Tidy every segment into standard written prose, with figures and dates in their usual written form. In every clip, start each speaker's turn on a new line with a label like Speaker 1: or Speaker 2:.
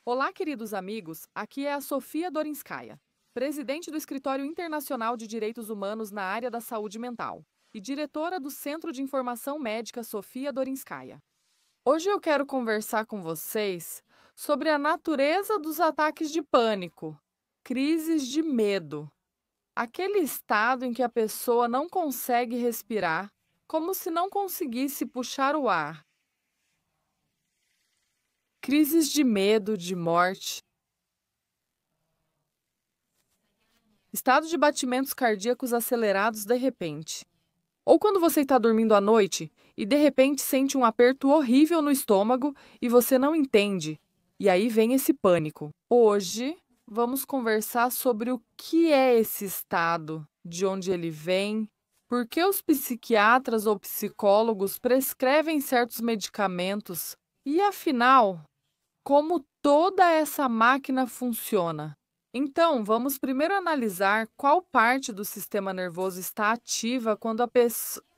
Speaker 1: Olá, queridos amigos. Aqui é a Sofia Dorinskaya, presidente do Escritório Internacional de Direitos Humanos na área da saúde mental e diretora do Centro de Informação Médica Sofia Dorinskaya. Hoje eu quero conversar com vocês sobre a natureza dos ataques de pânico, crises de medo, aquele estado em que a pessoa não consegue respirar, como se não conseguisse puxar o ar. Crises de medo, de morte. Estado de batimentos cardíacos acelerados de repente. Ou quando você está dormindo à noite e de repente sente um aperto horrível no estômago e você não entende. E aí vem esse pânico. Hoje vamos conversar sobre o que é esse estado, de onde ele vem, por que os psiquiatras ou psicólogos prescrevem certos medicamentos e, afinal, como toda essa máquina funciona. Então, vamos primeiro analisar qual parte do sistema nervoso está ativa quando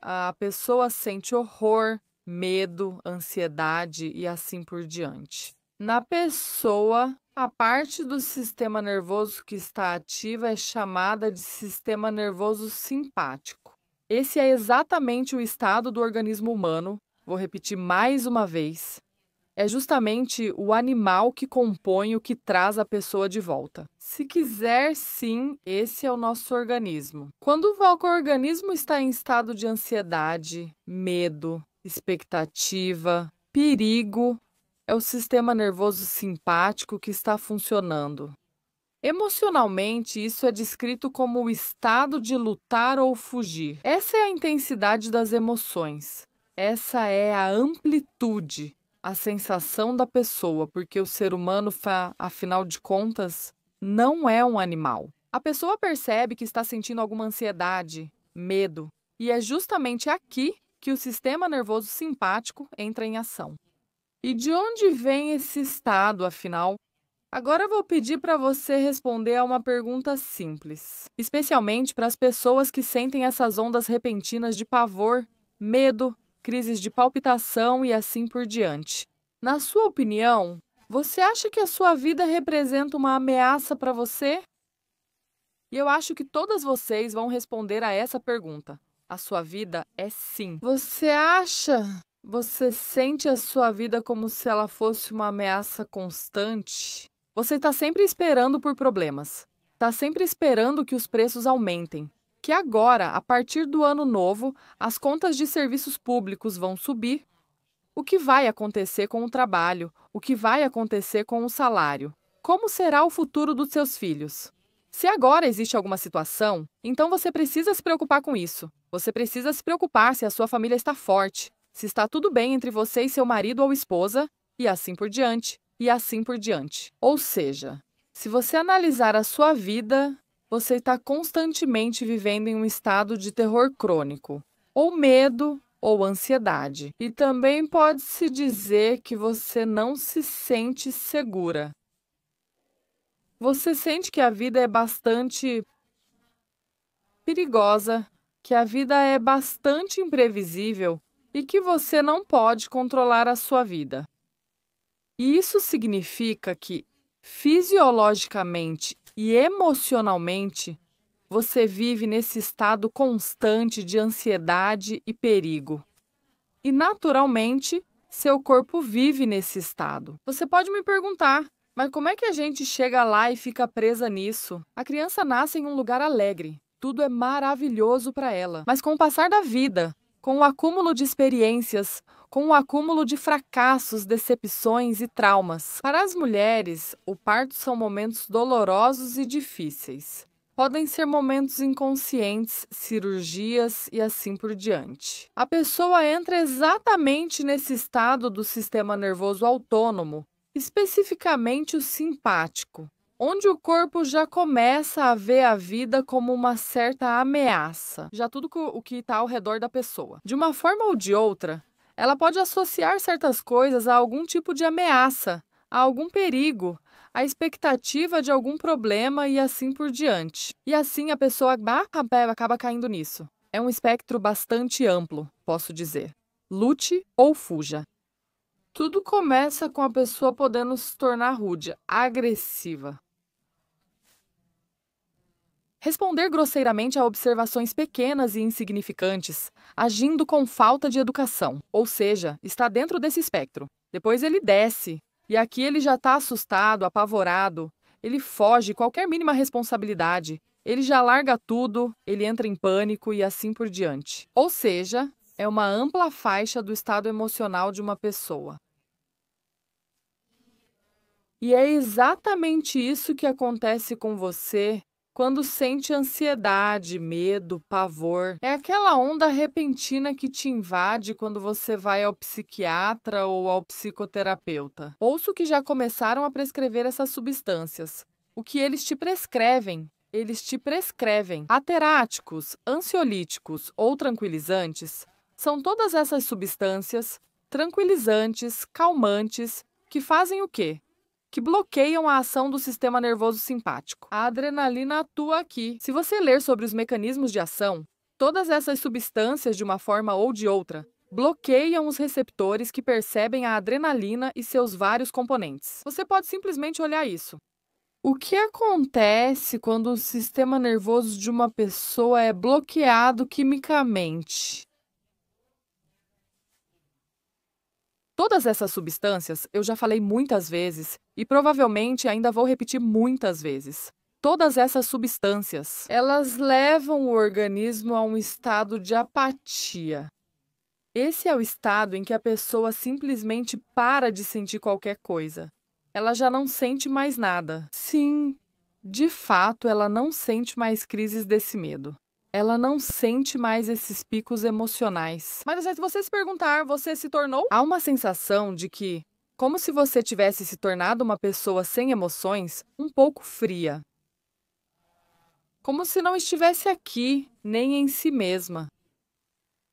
Speaker 1: a pessoa sente horror, medo, ansiedade e assim por diante. Na pessoa, a parte do sistema nervoso que está ativa é chamada de sistema nervoso simpático. Esse é exatamente o estado do organismo humano, vou repetir mais uma vez, é justamente o animal que compõe o que traz a pessoa de volta. Se quiser, sim, esse é o nosso organismo. Quando o organismo está em estado de ansiedade, medo, expectativa, perigo, é o sistema nervoso simpático que está funcionando. Emocionalmente, isso é descrito como o estado de lutar ou fugir. Essa é a intensidade das emoções. Essa é a amplitude, a sensação da pessoa, porque o ser humano, afinal de contas, não é um animal. A pessoa percebe que está sentindo alguma ansiedade, medo, e é justamente aqui que o sistema nervoso simpático entra em ação. E de onde vem esse estado, afinal? Agora eu vou pedir para você responder a uma pergunta simples, especialmente para as pessoas que sentem essas ondas repentinas de pavor, medo, crises de palpitação e assim por diante. Na sua opinião, você acha que a sua vida representa uma ameaça para você? E eu acho que todas vocês vão responder a essa pergunta. A sua vida é sim. Você sente a sua vida como se ela fosse uma ameaça constante? Você está sempre esperando por problemas. Está sempre esperando que os preços aumentem. Que agora, a partir do ano novo, as contas de serviços públicos vão subir. O que vai acontecer com o trabalho? O que vai acontecer com o salário? Como será o futuro dos seus filhos? Se agora existe alguma situação, então você precisa se preocupar com isso. Você precisa se preocupar se a sua família está forte, se está tudo bem entre você e seu marido ou esposa, e assim por diante, e assim por diante. Ou seja, se você analisar a sua vida, você está constantemente vivendo em um estado de terror crônico, ou medo, ou ansiedade. E também pode-se dizer que você não se sente segura. Você sente que a vida é bastante perigosa, que a vida é bastante imprevisível e que você não pode controlar a sua vida. E isso significa que, fisiologicamente e emocionalmente, você vive nesse estado constante de ansiedade e perigo. E, naturalmente, seu corpo vive nesse estado. Você pode me perguntar, mas como é que a gente chega lá e fica presa nisso? A criança nasce em um lugar alegre. Tudo é maravilhoso para ela. Mas com o passar da vida, com o acúmulo de experiências, com o acúmulo de fracassos, decepções e traumas. Para as mulheres, o parto são momentos dolorosos e difíceis. Podem ser momentos inconscientes, cirurgias e assim por diante. A pessoa entra exatamente nesse estado do sistema nervoso autônomo, especificamente o simpático, onde o corpo já começa a ver a vida como uma certa ameaça, já tudo o que está ao redor da pessoa. De uma forma ou de outra, ela pode associar certas coisas a algum tipo de ameaça, a algum perigo, a expectativa de algum problema e assim por diante. E assim a pessoa acaba caindo nisso. É um espectro bastante amplo, posso dizer. Lute ou fuja. Tudo começa com a pessoa podendo se tornar rude, agressiva. Responder grosseiramente a observações pequenas e insignificantes, agindo com falta de educação, ou seja, está dentro desse espectro. Depois ele desce, e aqui ele já está assustado, apavorado, ele foge qualquer mínima responsabilidade, ele já larga tudo, ele entra em pânico e assim por diante. Ou seja, é uma ampla faixa do estado emocional de uma pessoa. E é exatamente isso que acontece com você quando sente ansiedade, medo, pavor. É aquela onda repentina que te invade quando você vai ao psiquiatra ou ao psicoterapeuta. Ouço que já começaram a prescrever essas substâncias. O que eles te prescrevem? Eles te prescrevem ateráticos, ansiolíticos ou tranquilizantes. São todas essas substâncias tranquilizantes, calmantes, que fazem o quê? Que bloqueiam a ação do sistema nervoso simpático. A adrenalina atua aqui. Se você ler sobre os mecanismos de ação, todas essas substâncias, de uma forma ou de outra, bloqueiam os receptores que percebem a adrenalina e seus vários componentes. Você pode simplesmente olhar isso. O que acontece quando o sistema nervoso de uma pessoa é bloqueado quimicamente? Todas essas substâncias eu já falei muitas vezes e provavelmente ainda vou repetir muitas vezes. Todas essas substâncias, elas levam o organismo a um estado de apatia. Esse é o estado em que a pessoa simplesmente para de sentir qualquer coisa. Ela já não sente mais nada. Sim, de fato, ela não sente mais crises desse medo. Ela não sente mais esses picos emocionais. Mas se você se perguntar, você se tornou? Há uma sensação de que, como se você tivesse se tornado uma pessoa sem emoções, um pouco fria. Como se não estivesse aqui, nem em si mesma.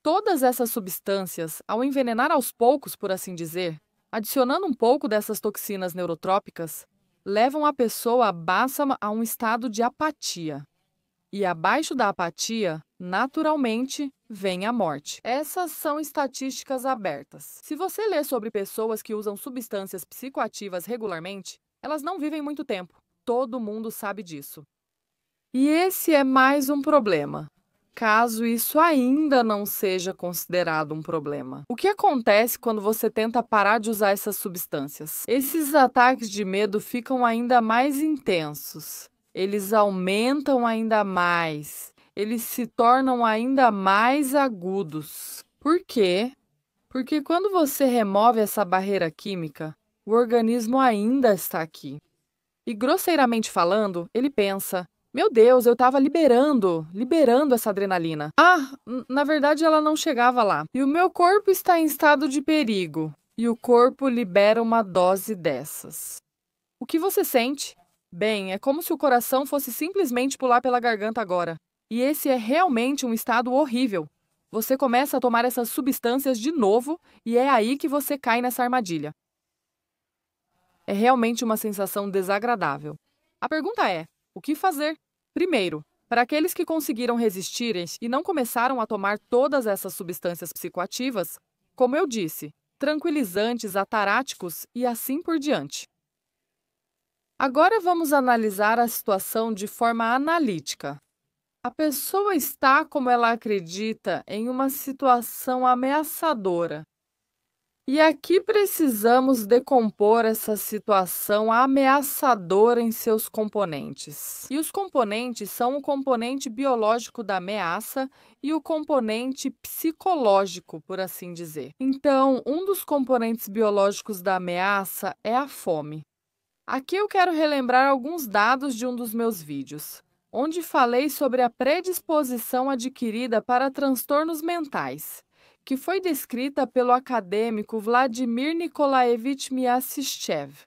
Speaker 1: Todas essas substâncias, ao envenenar aos poucos, por assim dizer, adicionando um pouco dessas toxinas neurotrópicas, levam a pessoa a um estado de apatia. E abaixo da apatia, naturalmente, vem a morte. Essas são estatísticas abertas. Se você ler sobre pessoas que usam substâncias psicoativas regularmente, elas não vivem muito tempo. Todo mundo sabe disso. E esse é mais um problema, caso isso ainda não seja considerado um problema. O que acontece quando você tenta parar de usar essas substâncias? Esses ataques de medo ficam ainda mais intensos. Eles aumentam ainda mais. Eles se tornam ainda mais agudos. Por quê? Porque quando você remove essa barreira química, o organismo ainda está aqui. E grosseiramente falando, ele pensa: meu Deus, eu estava liberando essa adrenalina. Na verdade ela não chegava lá. E o meu corpo está em estado de perigo. E o corpo libera uma dose dessas. O que você sente? Bem, é como se o coração fosse simplesmente pular pela garganta agora. E esse é realmente um estado horrível. Você começa a tomar essas substâncias de novo e é aí que você cai nessa armadilha. É realmente uma sensação desagradável. A pergunta é: o que fazer? Primeiro, para aqueles que conseguiram resistir e não começaram a tomar todas essas substâncias psicoativas, como eu disse, tranquilizantes, ataráticos e assim por diante. Agora vamos analisar a situação de forma analítica. A pessoa está, como ela acredita, em uma situação ameaçadora. E aqui precisamos decompor essa situação ameaçadora em seus componentes. E os componentes são o componente biológico da ameaça e o componente psicológico, por assim dizer. Então, um dos componentes biológicos da ameaça é a fome. Aqui eu quero relembrar alguns dados de um dos meus vídeos, onde falei sobre a predisposição adquirida para transtornos mentais, que foi descrita pelo acadêmico Vladimir Nikolaevich Miassishev.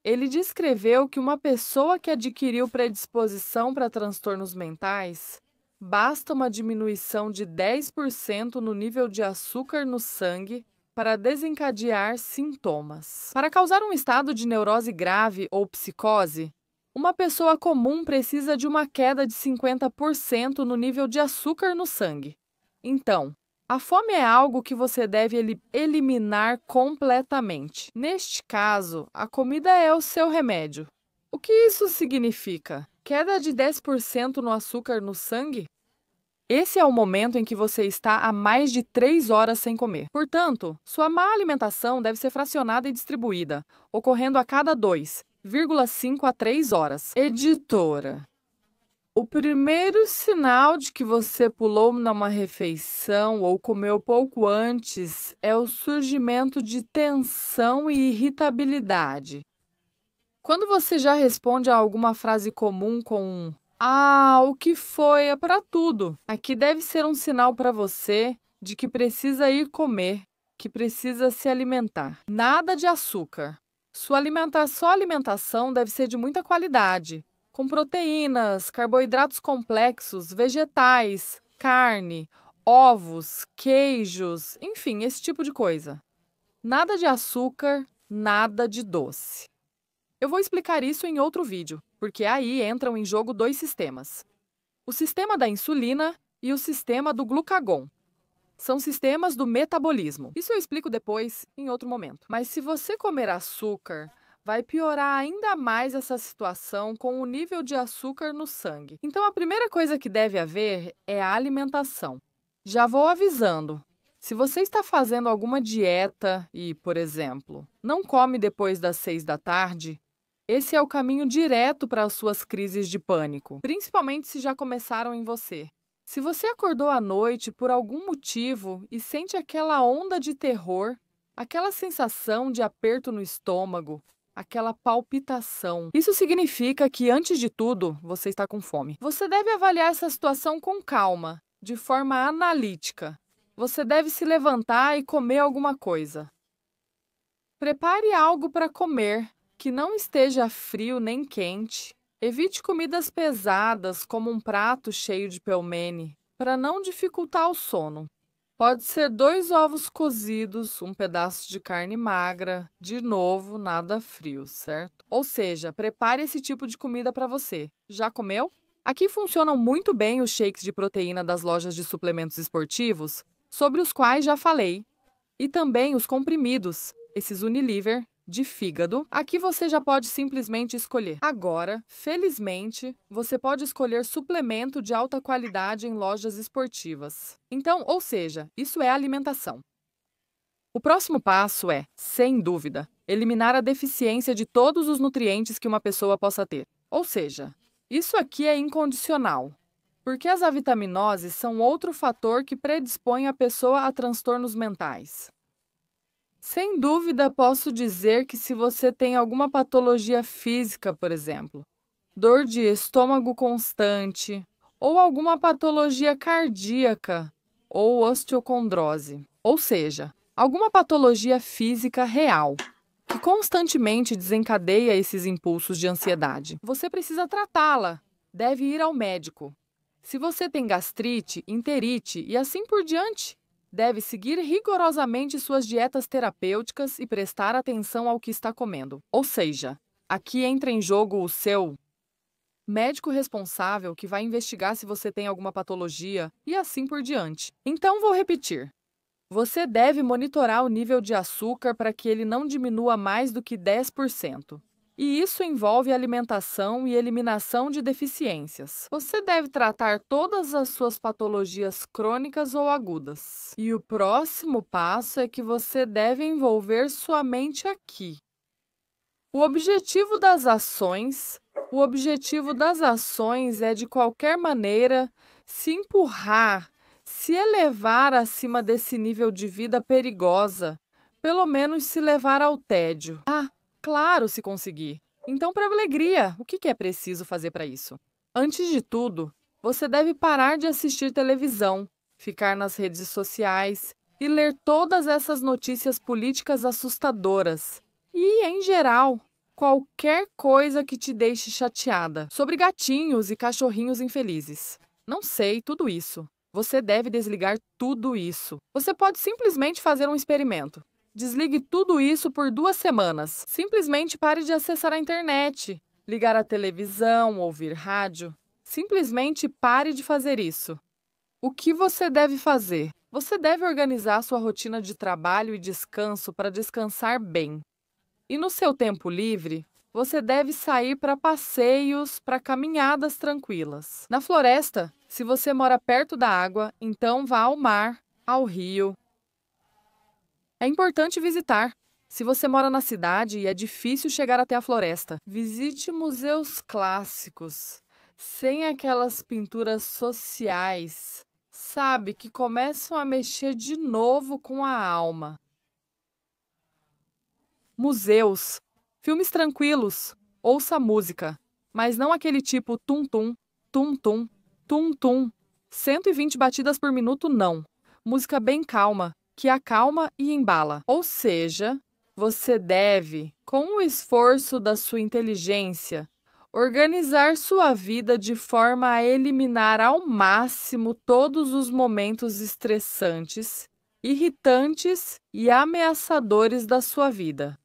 Speaker 1: Ele descreveu que uma pessoa que adquiriu predisposição para transtornos mentais, basta uma diminuição de 10% no nível de açúcar no sangue para desencadear sintomas. Para causar um estado de neurose grave ou psicose, uma pessoa comum precisa de uma queda de 50% no nível de açúcar no sangue. Então, A fome é algo que você deve eliminar completamente. Neste caso, a comida é o seu remédio. O que isso significa? Queda de 10% no açúcar no sangue? Esse é o momento em que você está há mais de 3 horas sem comer. Portanto, sua má alimentação deve ser fracionada e distribuída, ocorrendo a cada 2,5 a 3 horas. Editora. O primeiro sinal de que você pulou numa refeição ou comeu pouco antes é o surgimento de tensão e irritabilidade. Quando você já responde a alguma frase comum com um "Ah, o que foi? É para tudo", aqui deve ser um sinal para você de que precisa ir comer, que precisa se alimentar. Nada de açúcar. Sua alimentação deve ser de muita qualidade, com proteínas, carboidratos complexos, vegetais, carne, ovos, queijos, enfim, esse tipo de coisa. Nada de açúcar, nada de doce. Eu vou explicar isso em outro vídeo, porque aí entram em jogo 2 sistemas. O sistema da insulina e o sistema do glucagon. São sistemas do metabolismo. Isso eu explico depois, em outro momento. Mas se você comer açúcar, vai piorar ainda mais essa situação com o nível de açúcar no sangue. Então, a primeira coisa que deve haver é a alimentação. Já vou avisando. Se você está fazendo alguma dieta e, por exemplo, não come depois das 6 da tarde, esse é o caminho direto para as suas crises de pânico, principalmente se já começaram em você. Se você acordou à noite por algum motivo e sente aquela onda de terror, aquela sensação de aperto no estômago, aquela palpitação, isso significa que, antes de tudo, você está com fome. Você deve avaliar essa situação com calma, de forma analítica. Você deve se levantar e comer alguma coisa. Prepare algo para comer, que não esteja frio nem quente. Evite comidas pesadas, como um prato cheio de pelmene, para não dificultar o sono. Pode ser 2 ovos cozidos, um pedaço de carne magra, de novo, nada frio, certo? Ou seja, prepare esse tipo de comida para você. Já comeu? Aqui funcionam muito bem os shakes de proteína das lojas de suplementos esportivos, sobre os quais já falei, e também os comprimidos, esses Unilever, de fígado. Aqui você já pode simplesmente escolher. Agora, felizmente, você pode escolher suplemento de alta qualidade em lojas esportivas. Então, ou seja, isso é alimentação. O próximo passo é, sem dúvida, eliminar a deficiência de todos os nutrientes que uma pessoa possa ter. Ou seja, isso aqui é incondicional, porque as avitaminoses são outro fator que predispõe a pessoa a transtornos mentais. Sem dúvida, posso dizer que se você tem alguma patologia física, por exemplo, dor de estômago constante, ou alguma patologia cardíaca, ou osteocondrose, ou seja, alguma patologia física real, que constantemente desencadeia esses impulsos de ansiedade, você precisa tratá-la, deve ir ao médico. Se você tem gastrite, enterite e assim por diante, deve seguir rigorosamente suas dietas terapêuticas e prestar atenção ao que está comendo. Ou seja, aqui entra em jogo o seu médico responsável que vai investigar se você tem alguma patologia e assim por diante. Então, vou repetir. Você deve monitorar o nível de açúcar para que ele não diminua mais do que 10%. E isso envolve alimentação e eliminação de deficiências. Você deve tratar todas as suas patologias crônicas ou agudas. E o próximo passo é que você deve envolver sua mente aqui. O objetivo das ações é, de qualquer maneira, se empurrar, se elevar acima desse nível de vida perigosa, pelo menos se levar ao tédio. Claro, se conseguir. Então, para alegria, o que é preciso fazer para isso? Antes de tudo, você deve parar de assistir televisão, ficar nas redes sociais e ler todas essas notícias políticas assustadoras. E, em geral, qualquer coisa que te deixe chateada, sobre gatinhos e cachorrinhos infelizes. Não sei, tudo isso. Você deve desligar tudo isso. Você pode simplesmente fazer um experimento. Desligue tudo isso por 2 semanas. Simplesmente pare de acessar a internet, ligar a televisão, ouvir rádio. Simplesmente pare de fazer isso. O que você deve fazer? Você deve organizar sua rotina de trabalho e descanso para descansar bem. E no seu tempo livre, você deve sair para passeios, para caminhadas tranquilas. Na floresta, se você mora perto da água, então vá ao mar, ao rio. É importante visitar. Se você mora na cidade e é difícil chegar até a floresta, visite museus clássicos, sem aquelas pinturas sociais, sabe, que começam a mexer de novo com a alma. Museus, filmes tranquilos, ouça música, mas não aquele tipo tum-tum, tum-tum, tum-tum, 120 batidas por minuto, não. Música bem calma, que acalma e embala. Ou seja, você deve, com o esforço da sua inteligência, organizar sua vida de forma a eliminar ao máximo todos os momentos estressantes, irritantes e ameaçadores da sua vida.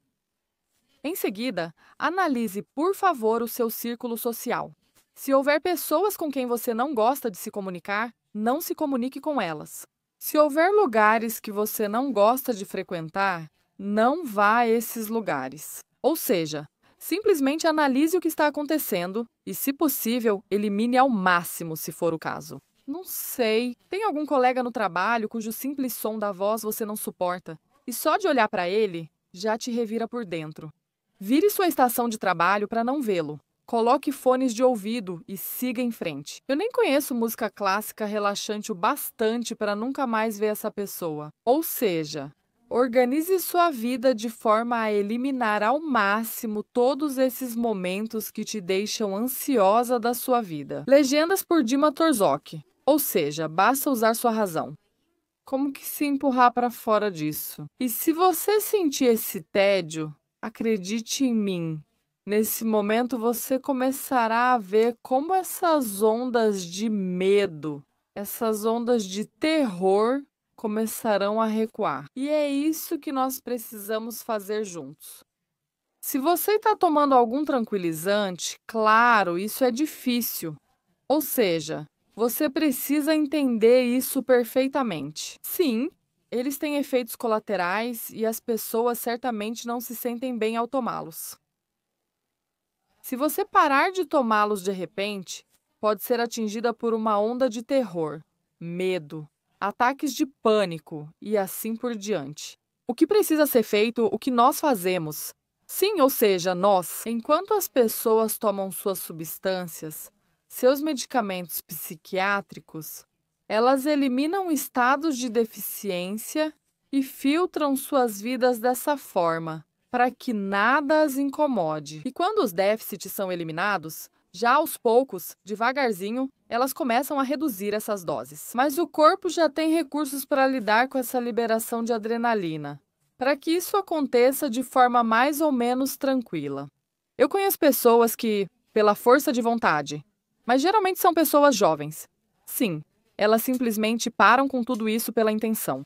Speaker 1: Em seguida, analise, por favor, o seu círculo social. Se houver pessoas com quem você não gosta de se comunicar, não se comunique com elas. Se houver lugares que você não gosta de frequentar, não vá a esses lugares. Ou seja, simplesmente analise o que está acontecendo e, se possível, elimine ao máximo, se for o caso. Não sei, tem algum colega no trabalho cujo simples som da voz você não suporta e só de olhar para ele, já te revira por dentro. Vire sua estação de trabalho para não vê-lo. Coloque fones de ouvido e siga em frente. Eu nem conheço música clássica relaxante o bastante para nunca mais ver essa pessoa. Ou seja, organize sua vida de forma a eliminar ao máximo todos esses momentos que te deixam ansiosa da sua vida. Legendas por Dima Torzok. Ou seja, basta usar sua razão. Como que se empurrar para fora disso? E se você sentir esse tédio, acredite em mim. Nesse momento, você começará a ver como essas ondas de medo, essas ondas de terror começarão a recuar. E é isso que nós precisamos fazer juntos. Se você está tomando algum tranquilizante, claro, isso é difícil. Ou seja, você precisa entender isso perfeitamente. Sim, eles têm efeitos colaterais e as pessoas certamente não se sentem bem ao tomá-los. Se você parar de tomá-los de repente, pode ser atingida por uma onda de terror, medo, ataques de pânico e assim por diante. O que precisa ser feito, o que nós fazemos? Sim, ou seja, nós, enquanto as pessoas tomam suas substâncias, seus medicamentos psiquiátricos, elas eliminam estados de deficiência e filtram suas vidas dessa forma, para que nada as incomode. E quando os déficits são eliminados, já aos poucos, devagarzinho, elas começam a reduzir essas doses. Mas o corpo já tem recursos para lidar com essa liberação de adrenalina, para que isso aconteça de forma mais ou menos tranquila. Eu conheço pessoas que, pela força de vontade, mas geralmente são pessoas jovens. Sim, elas simplesmente param com tudo isso pela intenção.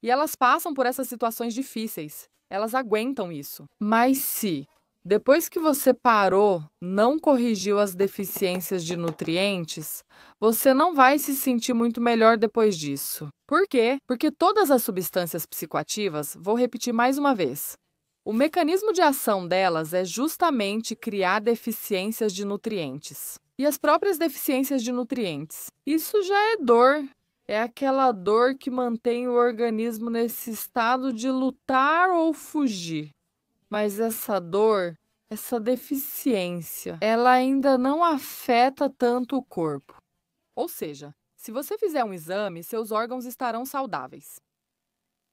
Speaker 1: E elas passam por essas situações difíceis. Elas aguentam isso. Mas se, depois que você parou, não corrigiu as deficiências de nutrientes, você não vai se sentir muito melhor depois disso. Por quê? Porque todas as substâncias psicoativas, vou repetir mais uma vez, o mecanismo de ação delas é justamente criar deficiências de nutrientes. E as próprias deficiências de nutrientes, isso já é dor. É aquela dor que mantém o organismo nesse estado de lutar ou fugir. Mas essa dor, essa deficiência, ela ainda não afeta tanto o corpo. Ou seja, se você fizer um exame, seus órgãos estarão saudáveis.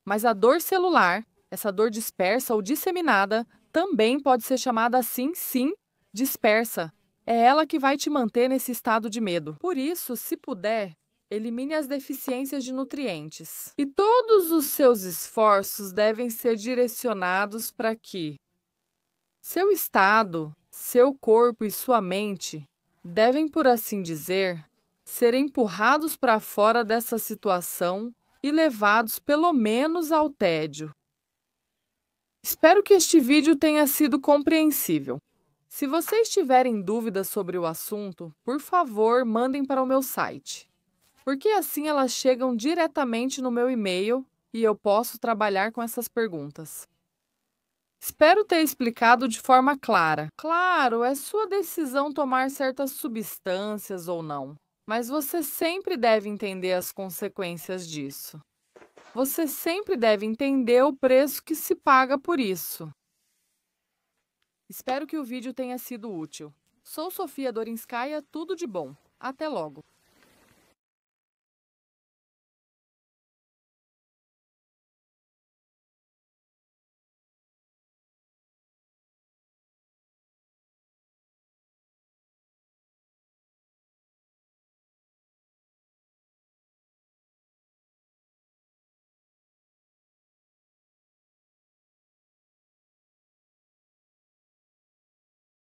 Speaker 1: Mas a dor celular, essa dor dispersa ou disseminada, também pode ser chamada assim, sim, dispersa. É ela que vai te manter nesse estado de medo. Por isso, se puder, elimine as deficiências de nutrientes. E todos os seus esforços devem ser direcionados para que seu estado, seu corpo e sua mente devem, por assim dizer, ser empurrados para fora dessa situação e levados pelo menos ao tédio. Espero que este vídeo tenha sido compreensível. Se vocês tiverem dúvidas sobre o assunto, por favor, mandem para o meu site. porque assim elas chegam diretamente no meu e-mail e eu posso trabalhar com essas perguntas. Espero ter explicado de forma clara. Claro, é sua decisão tomar certas substâncias ou não, mas você sempre deve entender as consequências disso. Você sempre deve entender o preço que se paga por isso. Espero que o vídeo tenha sido útil. Sou Sofia Dorinskaya, tudo de bom. Até logo!